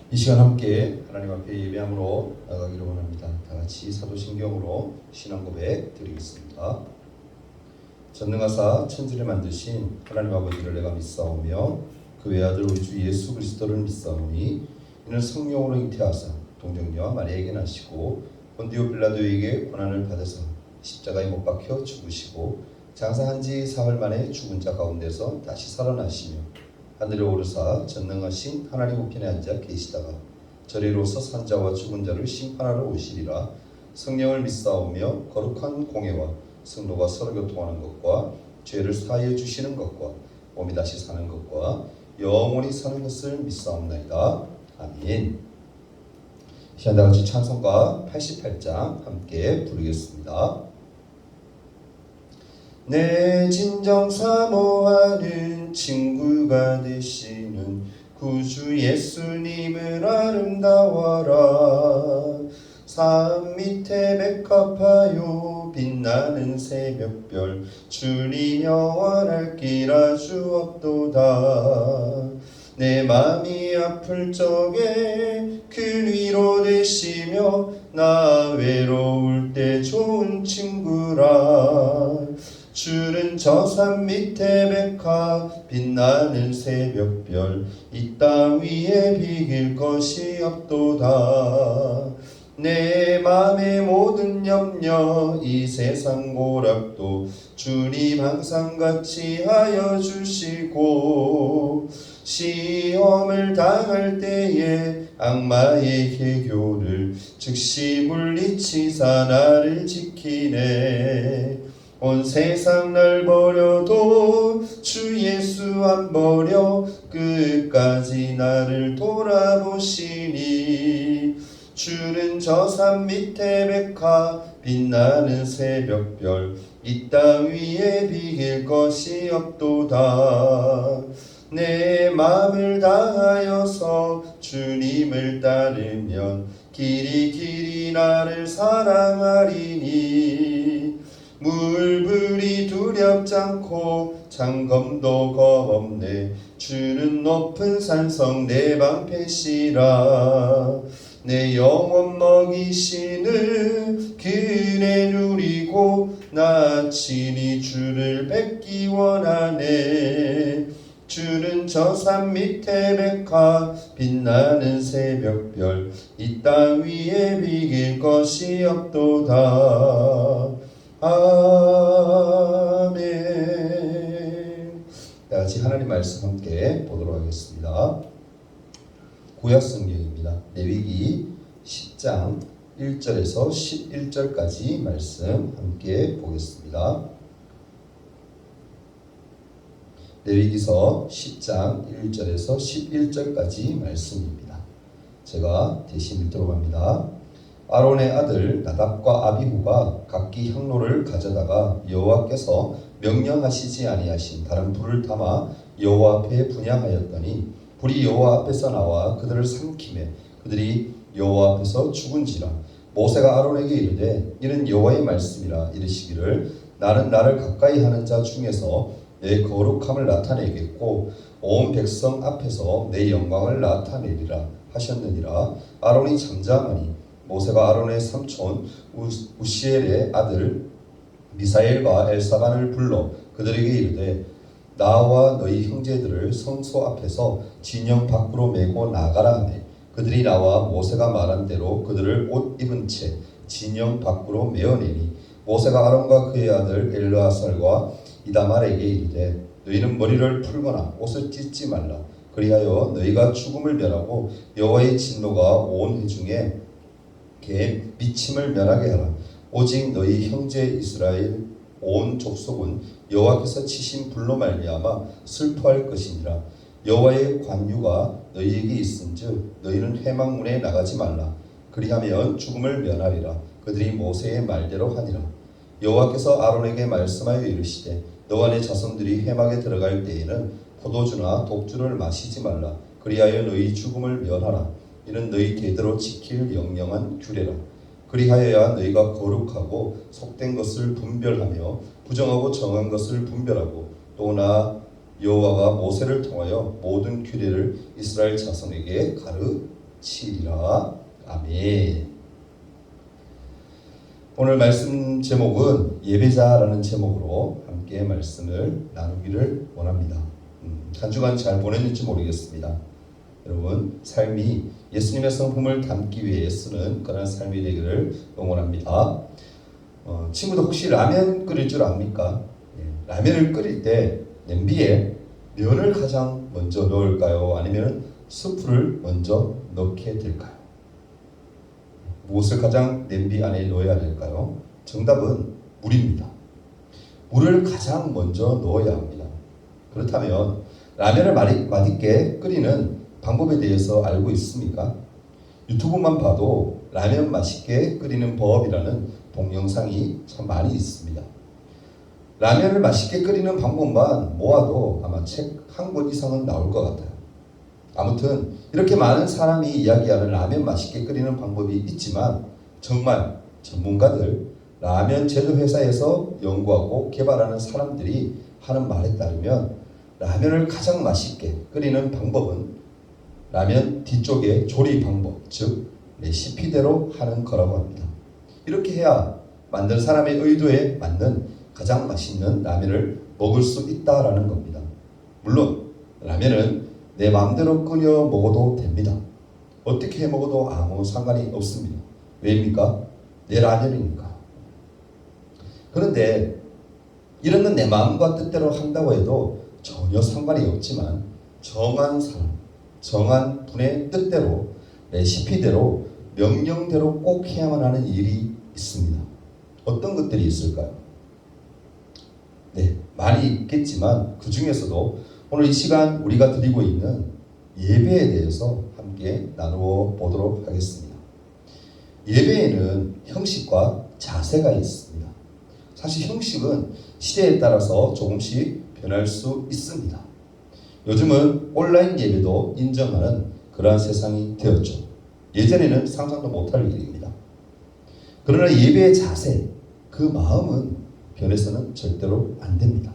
이 시간 함께 하나님 앞에 예배함으로 나가기를 원합니다. 다 같이 사도신경으로 신앙 고백 드리겠습니다. 전능하사 천지를 만드신 하나님 아버지를 내가 믿사오며 그 외아들 우리 주 예수 그리스도를 믿사오니 이는 성령으로 잉태하사 동정녀와 마리아에게 나시고 본디오 빌라도에게 고난을 받으사 십자가에 못 박혀 죽으시고 장사한 지 사흘 만에 죽은 자 가운데서 다시 살아나시며 하늘에 오르사 전능하신 하나님 우편에 앉아 계시다가 저리로서 산자와 죽은 자를 심판하러 오시리라. 성령을 믿사오며 거룩한 공회와 성도가 서로 교통하는 것과 죄를 사하여 주시는 것과 몸이 다시 사는 것과 영원히 사는 것을 믿사옵나이다. 아멘. 시간 다 같이 찬송가 88장 함께 부르겠습니다. 내 진정 사모하는 친구가 되시는 구주 예수님을 아름다워라. 산 밑에 백합하여 빛나는 새벽별 주님 영원할 길 아주 없도다. 내 맘이 아플 적에 큰 위로 되시며 나 외로울 때 좋은 친구라. 주는 저 산 밑에 백합 빛나는 새벽별 이 땅 위에 비길 것이 없도다. 내 맘의 모든 염려 이 세상 고락도 주님 항상 같이 하여 주시고 시험을 당할 때에 악마의 계교를 즉시 물리치사 나를 지키네. 온 세상 날 버려도 주 예수 안 버려 끝까지 나를 돌아보시니. 주는 저 산 밑에 백합 빛나는 새벽별 이 땅 위에 비길 것이 없도다. 내 맘을 다하여서 주님을 따르면 길이 나를 사랑하리니. 물불이 두렵지 않고 장검도 겁없네. 주는 높은 산성 내 방패시라. 내 영혼 먹이시는 그네 누리고 나 친히 주를 뵙기 원하네. 주는 저 산 밑에 백합 빛나는 새벽별 이 땅 위에 비길 것이 없도다. 아멘. 다 같이 하나님 말씀 함께 보도록 하겠습니다. 구약 성경입니다. 레위기 10장 1절에서 11절까지 말씀 함께 보겠습니다. 레위기서 10장 1절에서 11절까지 말씀입니다. 제가 대신 읽도록 합니다. 아론의 아들 나답과 아비후가 각기 향로를 가져다가 여호와께서 명령하시지 아니하신 다른 불을 담아 여호와 앞에 분향하였더니 불이 여호와 앞에서 나와 그들을 삼키매 그들이 여호와 앞에서 죽은지라. 모세가 아론에게 이르되 이는 여호와의 말씀이라. 이르시기를 나는 나를 가까이 하는 자 중에서 내 거룩함을 나타내겠고 온 백성 앞에서 내 영광을 나타내리라 하셨느니라. 아론이 잠잠하니 모세가 아론의 삼촌 우시엘의 아들 미사엘과 엘사반을 불러 그들에게 이르되 나와 너희 형제들을 성소 앞에서 진영 밖으로 메고 나가라 하매 그들이 나와 모세가 말한 대로 그들을 옷 입은 채 진영 밖으로 메어내니 모세가 아론과 그의 아들 엘르아살과 이다말에게 이르되 너희는 머리를 풀거나 옷을 찢지 말라. 그리하여 너희가 죽음을 멸하고 여호와의 진노가 온 회중에 미침을 멸하게 하라. 오직 너희 형제 이스라엘 온 족속은 여호와께서 치신 불로 말미암아 슬퍼할 것이니라. 여호와의 관유가 너희에게 있은즉 너희는 회막문에 나가지 말라. 그리하면 죽음을 면하리라. 그들이 모세의 말대로 하니라. 여호와께서 아론에게 말씀하여 이르시되 너와 내 자손들이 회막에 들어갈 때에는 포도주나 독주를 마시지 말라. 그리하여 너희 죽음을 면하라. 이는 너희 대대로 지킬 영영한 규례라. 그리하여야 너희가 거룩하고 속된 것을 분별하며 부정하고 정한 것을 분별하고 또 나 여호와가 모세를 통하여 모든 규례를 이스라엘 자손에게 치리라. 아멘. 오늘 말씀 제목은 예배자라는 제목으로 함께 말씀을 나누기를 원합니다. 한 주간 잘 보냈는지 모르겠습니다. 여러분 삶이 예수님의 성품을 담기 위해 쓰는 그런 삶이 되기를 응원합니다. 친구들 혹시 라면 끓일 줄 압니까? 라면을 끓일 때 냄비에 면을 가장 먼저 넣을까요? 아니면 스프를 먼저 넣게 될까요? 무엇을 가장 냄비 안에 넣어야 될까요? 정답은 물입니다. 물을 가장 먼저 넣어야 합니다. 그렇다면 라면을 맛있게 끓이는 방법에 대해서 알고 있습니까? 유튜브만 봐도 라면 맛있게 끓이는 법이라는 동영상이 참 많이 있습니다. 라면을 맛있게 끓이는 방법만 모아도 아마 책 한 권 이상은 나올 것 같아요. 아무튼 이렇게 많은 사람이 이야기하는 라면 맛있게 끓이는 방법이 있지만 정말 전문가들, 라면 제조회사에서 연구하고 개발하는 사람들이 하는 말에 따르면 라면을 가장 맛있게 끓이는 방법은 라면 뒤쪽의 조리 방법, 즉 레시피대로 하는 거라고 합니다. 이렇게 해야 만든 사람의 의도에 맞는 가장 맛있는 라면을 먹을 수 있다라는 겁니다. 물론 라면은 내 마음대로 끓여 먹어도 됩니다. 어떻게 해 먹어도 아무 상관이 없습니다. 왜입니까? 내 라면이니까. 그런데 이런 내 마음과 뜻대로 한다고 해도 전혀 상관이 없지만 정한 사람, 정한 분의 뜻대로 레시피대로 명령대로 꼭 해야만 하는 일이 있습니다. 어떤 것들이 있을까요? 네, 많이 있겠지만 그 중에서도 오늘 이 시간 우리가 드리고 있는 예배에 대해서 함께 나누어 보도록 하겠습니다. 예배에는 형식과 자세가 있습니다. 사실 형식은 시대에 따라서 조금씩 변할 수 있습니다. 요즘은 온라인 예배도 인정하는 그러한 세상이 되었죠. 예전에는 상상도 못할 일입니다. 그러나 예배의 자세, 그 마음은 변해서는 절대로 안 됩니다.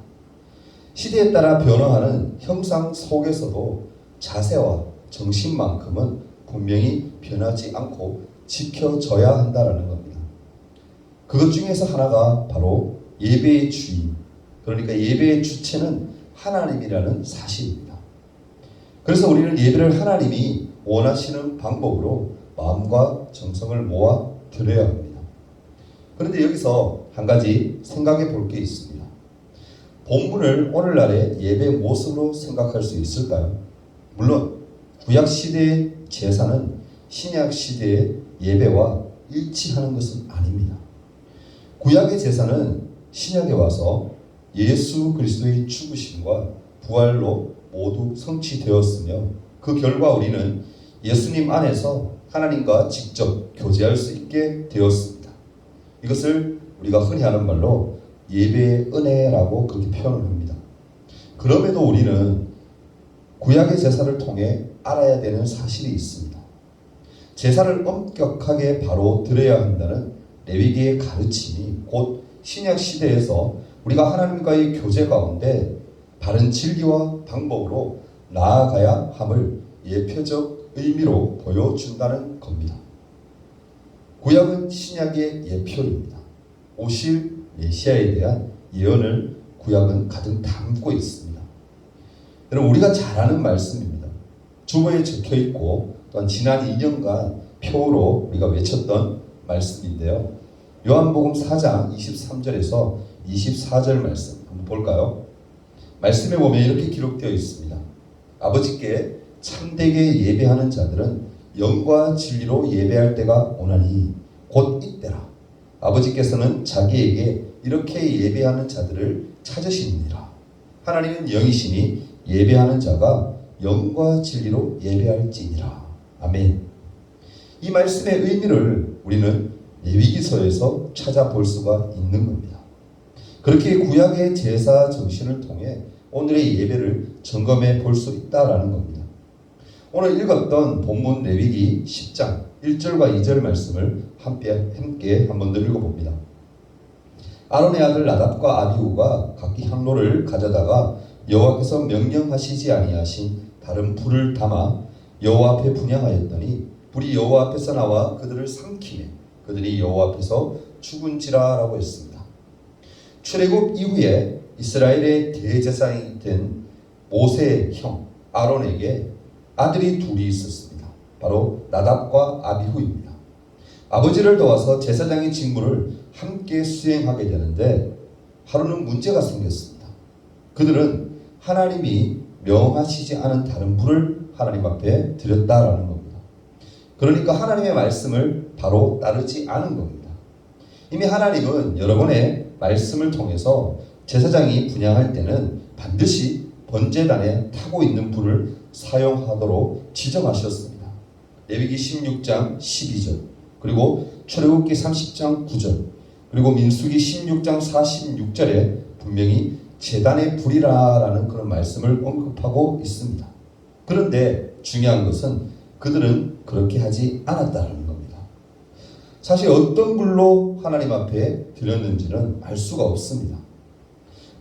시대에 따라 변화하는 형상 속에서도 자세와 정신만큼은 분명히 변하지 않고 지켜져야 한다는 겁니다. 그것 중에서 하나가 바로 예배의 주인, 그러니까 예배의 주체는 하나님이라는 사실입니다. 그래서 우리는 예배를 하나님이 원하시는 방법으로 마음과 정성을 모아 드려야 합니다. 그런데 여기서 한 가지 생각해 볼 게 있습니다. 본문을 오늘날의 예배 모습으로 생각할 수 있을까요? 물론 구약 시대의 제사는 신약 시대의 예배와 일치하는 것은 아닙니다. 구약의 제사는 신약에 와서 예수 그리스도의 죽으심과 부활로 모두 성취되었으며 그 결과 우리는 예수님 안에서 하나님과 직접 교제할 수 있게 되었습니다. 이것을 우리가 흔히 하는 말로 예배의 은혜라고 그렇게 표현을 합니다. 그럼에도 우리는 구약의 제사를 통해 알아야 되는 사실이 있습니다. 제사를 엄격하게 바로 드려야 한다는 레위기의 가르침이 곧 신약 시대에서 우리가 하나님과의 교제 가운데 바른 진리와 방법으로 나아가야 함을 예표적 의미로 보여준다는 겁니다. 구약은 신약의 예표입니다. 오실 메시아에 대한 예언을 구약은 가득 담고 있습니다. 여러분 우리가 잘 아는 말씀입니다. 주보에 적혀있고 또한 지난 2년간 표로 우리가 외쳤던 말씀인데요. 요한복음 4장 23절에서 24절 말씀 한번 볼까요? 말씀에 보면 이렇게 기록되어 있습니다. 아버지께 참되게 예배하는 자들은 영과 진리로 예배할 때가 오나니 곧 이때라. 아버지께서는 자기에게 이렇게 예배하는 자들을 찾으시니라. 하나님은 영이시니 예배하는 자가 영과 진리로 예배할지니라. 아멘. 이 말씀의 의미를 우리는 레위기서에서 찾아볼 수가 있는 겁니다. 그렇게 구약의 제사 정신을 통해 오늘의 예배를 점검해 볼 수 있다라는 겁니다. 오늘 읽었던 본문 레위기 10장 1절과 2절 말씀을 함께 한번 더 읽어봅니다. 아론의 아들 나답과 아비후가 각기 향로를 가져다가 여호와께서 명령하시지 아니하신 다른 불을 담아 여호와 앞에 분향하였더니 불이 여호와 앞에서 나와 그들을 삼키매 그들이 여호와 앞에서 죽은지라라고 했습니다. 출애굽 이후에 이스라엘의 대제사장이 된 모세의 형 아론에게 아들이 둘이 있었습니다. 바로 나답과 아비후입니다. 아버지를 도와서 제사장의 직무를 함께 수행하게 되는데 하루는 문제가 생겼습니다. 그들은 하나님이 명하시지 않은 다른 불을 하나님 앞에 드렸다라는 겁니다. 그러니까 하나님의 말씀을 바로 따르지 않은 겁니다. 이미 하나님은 여러분의 말씀을 통해서 제사장이 분향할 때는 반드시 번제단에 타고 있는 불을 사용하도록 지정하셨습니다. 레위기 16장 12절 그리고 출애굽기 30장 9절 그리고 민수기 16장 46절에 분명히 제단의 불이라는 그런 말씀을 언급하고 있습니다. 그런데 중요한 것은 그들은 그렇게 하지 않았다는 겁니다. 사실 어떤 불로 하나님 앞에 드렸는지는 알 수가 없습니다.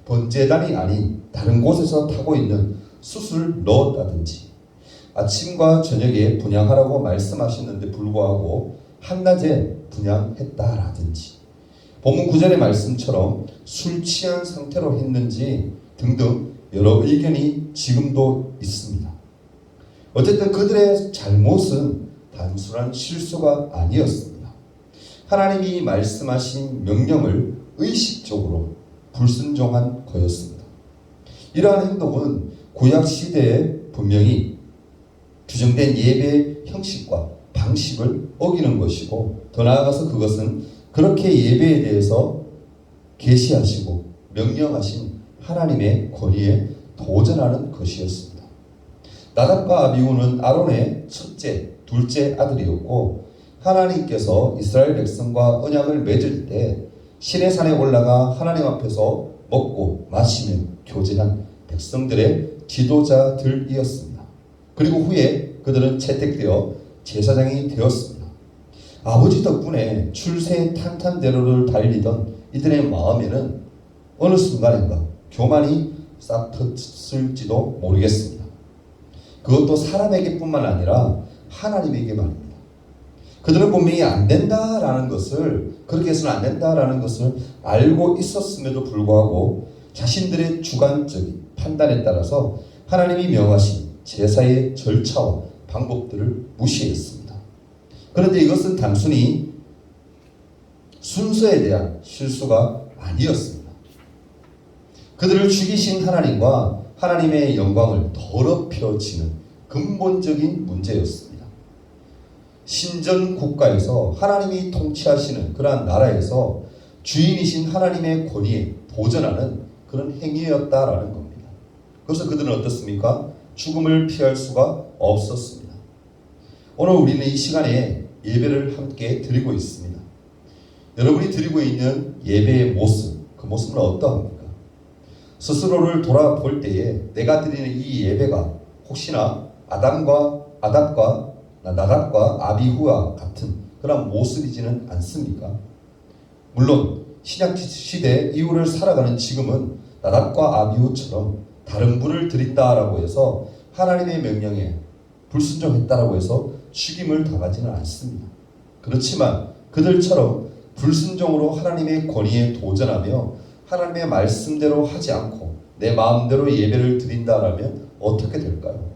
번제단이 아닌 다른 곳에서 타고 있는 숯을 넣었다든지 아침과 저녁에 분향하라고 말씀하셨는데 불구하고 한낮에 분향했다라든지 본문 9절의 말씀처럼 술 취한 상태로 했는지 등등 여러 의견이 지금도 있습니다. 어쨌든 그들의 잘못은 단순한 실수가 아니었습니다. 하나님이 말씀하신 명령을 의식적으로 불순종한 거였습니다. 이러한 행동은 구약 시대에 분명히 규정된 예배 형식과 방식을 어기는 것이고 더 나아가서 그것은 그렇게 예배에 대해서 계시하시고 명령하신 하나님의 권위에 도전하는 것이었습니다. 나답과 아비후는 아론의 첫째, 둘째 아들이었고 하나님께서 이스라엘 백성과 언약을 맺을 때 시내산에 올라가 하나님 앞에서 먹고 마시며 교제한 백성들의 지도자들이었습니다. 그리고 후에 그들은 채택되어 제사장이 되었습니다. 아버지 덕분에 출세 탄탄대로를 달리던 이들의 마음에는 어느 순간인가 교만이 싹 텄을지도 모르겠습니다. 그것도 사람에게뿐만 아니라 하나님에게 말입니다. 그들은 분명히 안 된다라는 것을 그렇게 해서는 안 된다라는 것을 알고 있었음에도 불구하고 자신들의 주관적인 판단에 따라서 하나님이 명하신 제사의 절차와 방법들을 무시했습니다. 그런데 이것은 단순히 순서에 대한 실수가 아니었습니다. 그들을 죽이신 하나님과 하나님의 영광을 더럽혀지는 근본적인 문제였습니다. 신전 국가에서 하나님이 통치하시는 그러한 나라에서 주인이신 하나님의 권위에 도전하는 그런 행위였다라는 겁니다. 그래서 그들은 어떻습니까? 죽음을 피할 수가 없었습니다. 오늘 우리는 이 시간에 예배를 함께 드리고 있습니다. 여러분이 드리고 있는 예배의 모습, 그 모습은 어떠합니까? 스스로를 돌아볼 때에 내가 드리는 이 예배가 혹시나 나답과 아비후와 같은 그런 모습이지는 않습니까? 물론 신약 시대 이후를 살아가는 지금은 나답과 아비후처럼 다른 분을 드린다라고 해서 하나님의 명령에 불순종했다라고 해서 죽임을 당하지는 않습니다. 그렇지만 그들처럼 불순종으로 하나님의 권위에 도전하며 하나님의 말씀대로 하지 않고 내 마음대로 예배를 드린다라면 어떻게 될까요?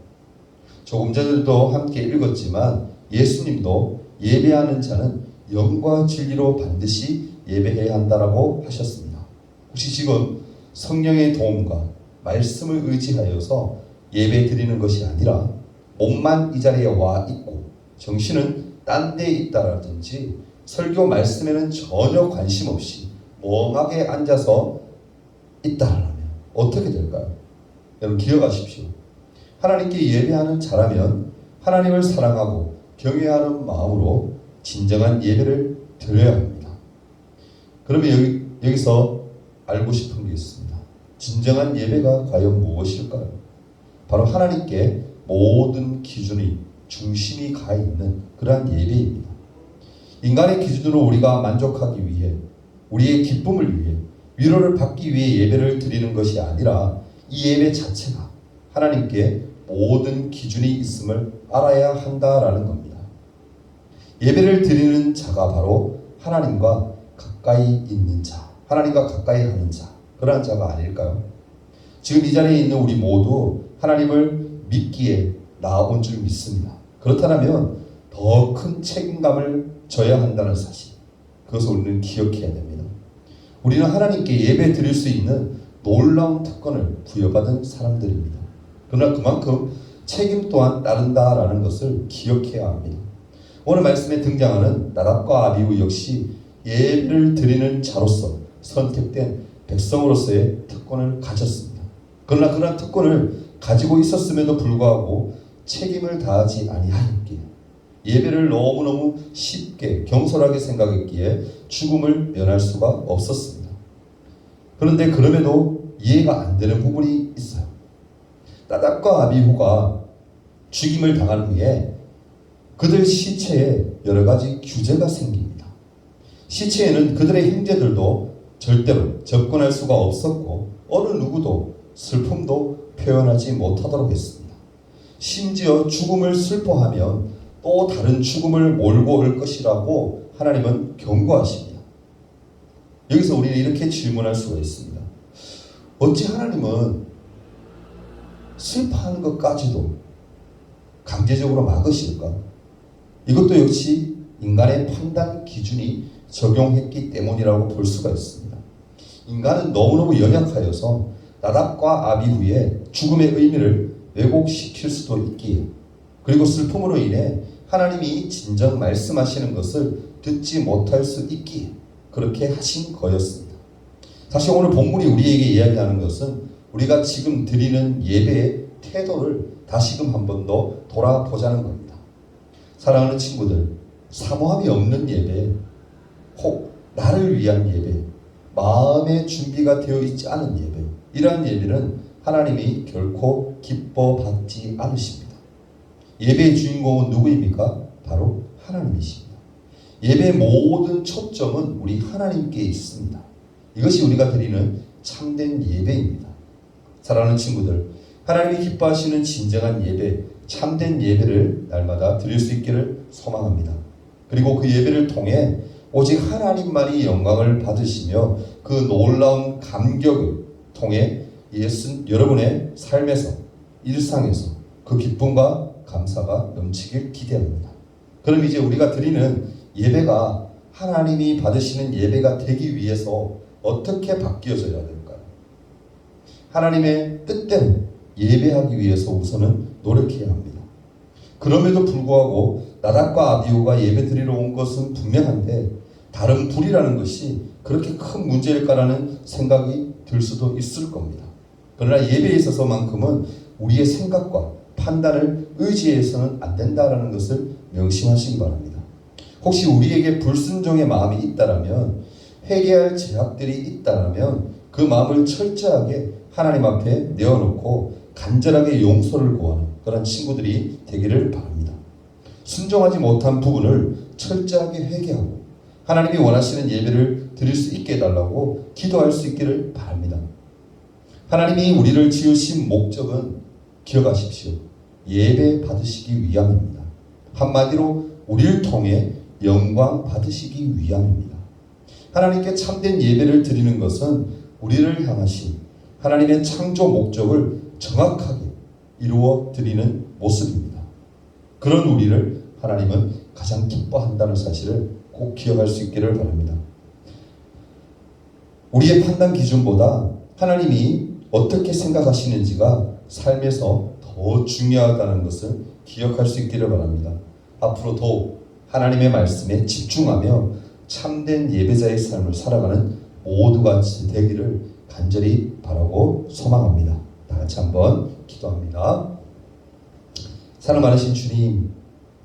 조금 전에도 함께 읽었지만 예수님도 예배하는 자는 영과 진리로 반드시 예배해야 한다라고 하셨습니다. 혹시 지금 성령의 도움과 말씀을 의지하여서 예배 드리는 것이 아니라 몸만 이 자리에 와 있고 정신은 딴 데 있다라든지 설교 말씀에는 전혀 관심 없이 멍하게 앉아서 있다라면 어떻게 될까요? 여러분 기억하십시오. 하나님께 예배하는 자라면 하나님을 사랑하고 경외하는 마음으로 진정한 예배를 드려야 합니다. 그러면 여기서 알고 싶은 게 있습니다. 진정한 예배가 과연 무엇일까요? 바로 하나님께 모든 기준이 중심이 가 있는 그러한 예배입니다. 인간의 기준으로 우리가 만족하기 위해 우리의 기쁨을 위해 위로를 받기 위해 예배를 드리는 것이 아니라 이 예배 자체가 하나님께 모든 기준이 있음을 알아야 한다라는 겁니다. 예배를 드리는 자가 바로 하나님과 가까이 있는 자, 하나님과 가까이 하는 자, 그러한 자가 아닐까요? 지금 이 자리에 있는 우리 모두 하나님을 믿기에 나온 줄 믿습니다. 그렇다면 더 큰 책임감을 져야 한다는 사실, 그것을 우리는 기억해야 됩니다. 우리는 하나님께 예배 드릴 수 있는 놀라운 특권을 부여받은 사람들입니다. 그러나 그만큼 책임 또한 따른다라는 것을 기억해야 합니다. 오늘 말씀에 등장하는 나답과 아비후 역시 예배를 드리는 자로서 선택된 백성으로서의 특권을 가졌습니다. 그러나 그런 특권을 가지고 있었음에도 불구하고 책임을 다하지 아니하였기에, 예배를 너무너무 쉽게 경솔하게 생각했기에 죽음을 면할 수가 없었습니다. 그런데 그럼에도 이해가 안 되는 부분이 있어요. 나답과 아비후가 죽임을 당한 후에 그들 시체에 여러 가지 규제가 생깁니다. 시체에는 그들의 형제들도 절대로 접근할 수가 없었고 어느 누구도 슬픔도 표현하지 못하도록 했습니다. 심지어 죽음을 슬퍼하면 또 다른 죽음을 몰고 올 것이라고 하나님은 경고하십니다. 여기서 우리는 이렇게 질문할 수가 있습니다. 어찌 하나님은 슬퍼하는 것까지도 강제적으로 막으실까? 이것도 역시 인간의 판단 기준이 적용했기 때문이라고 볼 수가 있습니다. 인간은 너무너무 연약하여서 나답과 아비후의 죽음의 의미를 왜곡시킬 수도 있기에, 그리고 슬픔으로 인해 하나님이 진정 말씀하시는 것을 듣지 못할 수 있기에 그렇게 하신 거였습니다. 사실 오늘 본문이 우리에게 이야기하는 것은 우리가 지금 드리는 예배의 태도를 다시금 한 번 더 돌아보자는 겁니다. 사랑하는 친구들, 사모함이 없는 예배, 혹 나를 위한 예배, 마음의 준비가 되어 있지 않은 예배, 이러한 예배는 하나님이 결코 기뻐받지 않으십니다. 예배의 주인공은 누구입니까? 바로 하나님이십니다. 예배의 모든 초점은 우리 하나님께 있습니다. 이것이 우리가 드리는 참된 예배입니다. 사랑하는 친구들, 하나님이 기뻐하시는 진정한 예배, 참된 예배를 날마다 드릴 수 있기를 소망합니다. 그리고 그 예배를 통해 오직 하나님만이 영광을 받으시며 그 놀라운 감격을 통해 여러분의 삶에서, 일상에서 그 기쁨과 감사가 넘치길 기대합니다. 그럼 이제 우리가 드리는 예배가 하나님이 받으시는 예배가 되기 위해서 어떻게 바뀌어져야 될까요? 하나님의 뜻대로 예배하기 위해서 우선은 노력해야 합니다. 그럼에도 불구하고 나답과 아비후가 예배 드리러 온 것은 분명한데 다른 불이라는 것이 그렇게 큰 문제일까라는 생각이 들 수도 있을 겁니다. 그러나 예배에 있어서만큼은 우리의 생각과 판단을 의지해서는 안 된다라는 것을 명심하시기 바랍니다. 혹시 우리에게 불순종의 마음이 있다라면, 회개할 제약들이 있다라면 그 마음을 철저하게 하나님 앞에 내어놓고 간절하게 용서를 구하는 그런 친구들이 되기를 바랍니다. 순종하지 못한 부분을 철저하게 회개하고 하나님이 원하시는 예배를 드릴 수 있게 해달라고 기도할 수 있기를 바랍니다. 하나님이 우리를 지으신 목적은 기억하십시오. 예배 받으시기 위함입니다. 한마디로 우리를 통해 영광 받으시기 위함입니다. 하나님께 참된 예배를 드리는 것은 우리를 향하신 하나님의 창조 목적을 정확하게 이루어 드리는 모습입니다. 그런 우리를 하나님은 가장 기뻐한다는 사실을 꼭 기억할 수 있기를 바랍니다. 우리의 판단 기준보다 하나님이 어떻게 생각하시는지가 삶에서 더 중요하다는 것을 기억할 수 있기를 바랍니다. 앞으로 더욱 하나님의 말씀에 집중하며 참된 예배자의 삶을 살아가는 모두가 되기를 간절히 바라고 소망합니다. 다 같이 한번 기도합니다. 사랑 많으신 주님,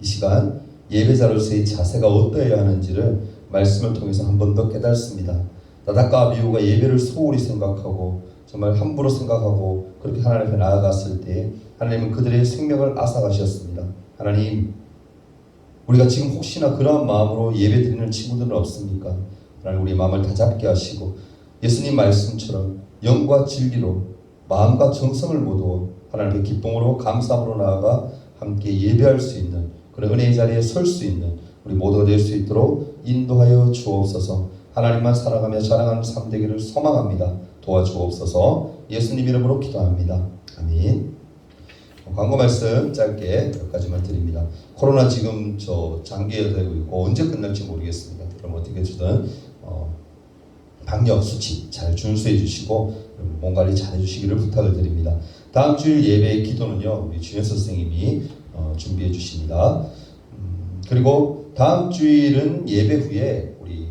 이 시간 예배자로서의 자세가 어떠해야 하는지를 말씀을 통해서 한 번 더 깨닫습니다. 나답과 아비후가 예배를 소홀히 생각하고 정말 함부로 생각하고 그렇게 하나님 앞에 나아갔을 때 하나님은 그들의 생명을 앗아가셨습니다. 하나님, 우리가 지금 혹시나 그러한 마음으로 예배 드리는 친구들은 없습니까? 하나님, 우리 마음을 다잡게 하시고 예수님 말씀처럼 영과 진리로 마음과 정성을 모두 하나님의 기쁨으로 감사함으로 나아가 함께 예배할 수 있는 그런 은혜의 자리에 설 수 있는 우리 모두가 될 수 있도록 인도하여 주옵소서. 하나님만 살아가며 자랑하는 삶 되기를 소망합니다. 도와주옵소서. 예수님 이름으로 기도합니다. 아멘. 광고 말씀 짧게 몇 가지만 드립니다. 코로나 지금 장기화되고 있고 언제 끝날지 모르겠습니다. 그럼 어떻게 주든 방역 수칙 잘 준수해 주시고 몸 관리 잘 해주시기를 부탁을 드립니다. 다음 주일 예배의 기도는요 우리 주연서 선생님이 준비해 주십니다. 그리고 다음 주일은 예배 후에 우리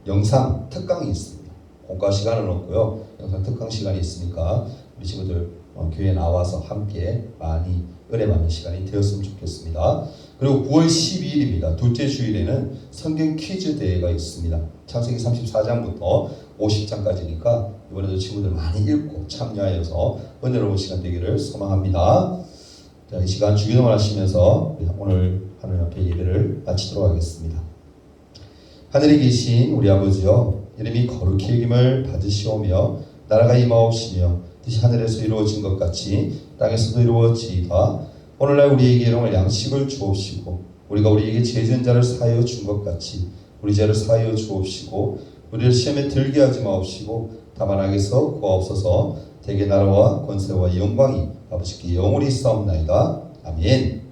영상 특강이 있습니다. 공과 시간은 없고요. 영상 특강 시간이 있으니까 우리 친구들 교회에 나와서 함께 많이 은혜 받는 시간이 되었으면 좋겠습니다. 그리고 9월 12일입니다. 둘째 주일에는 성경 퀴즈 대회가 있습니다. 창세기 34장부터 50장까지니까 이번에도 친구들 많이 읽고 참여하여서 은혜로운 시간 되기를 소망합니다. 자, 이 시간 주기도문 하시면서 오늘 하나님 앞에 예배를 마치도록 하겠습니다. 하늘에 계신 우리 아버지여, 이름이 거룩히 여김을 받으시오며 나라가 임하옵시며 뜻이 하늘에서 이루어진 것 같이 땅에서도 이루어지이다. 오늘날 우리에게 일용할 양식을 주옵시고 우리가 우리에게 죄 지은 자를 사하여 준 것 같이 우리 죄를 사하여 주옵시고 우리를 시험에 들게 하지 마옵시고 다만 악에서 구하옵소서. 대개 나라와 권세와 영광이 아버지께 영원히 있사옵나이다. 아멘.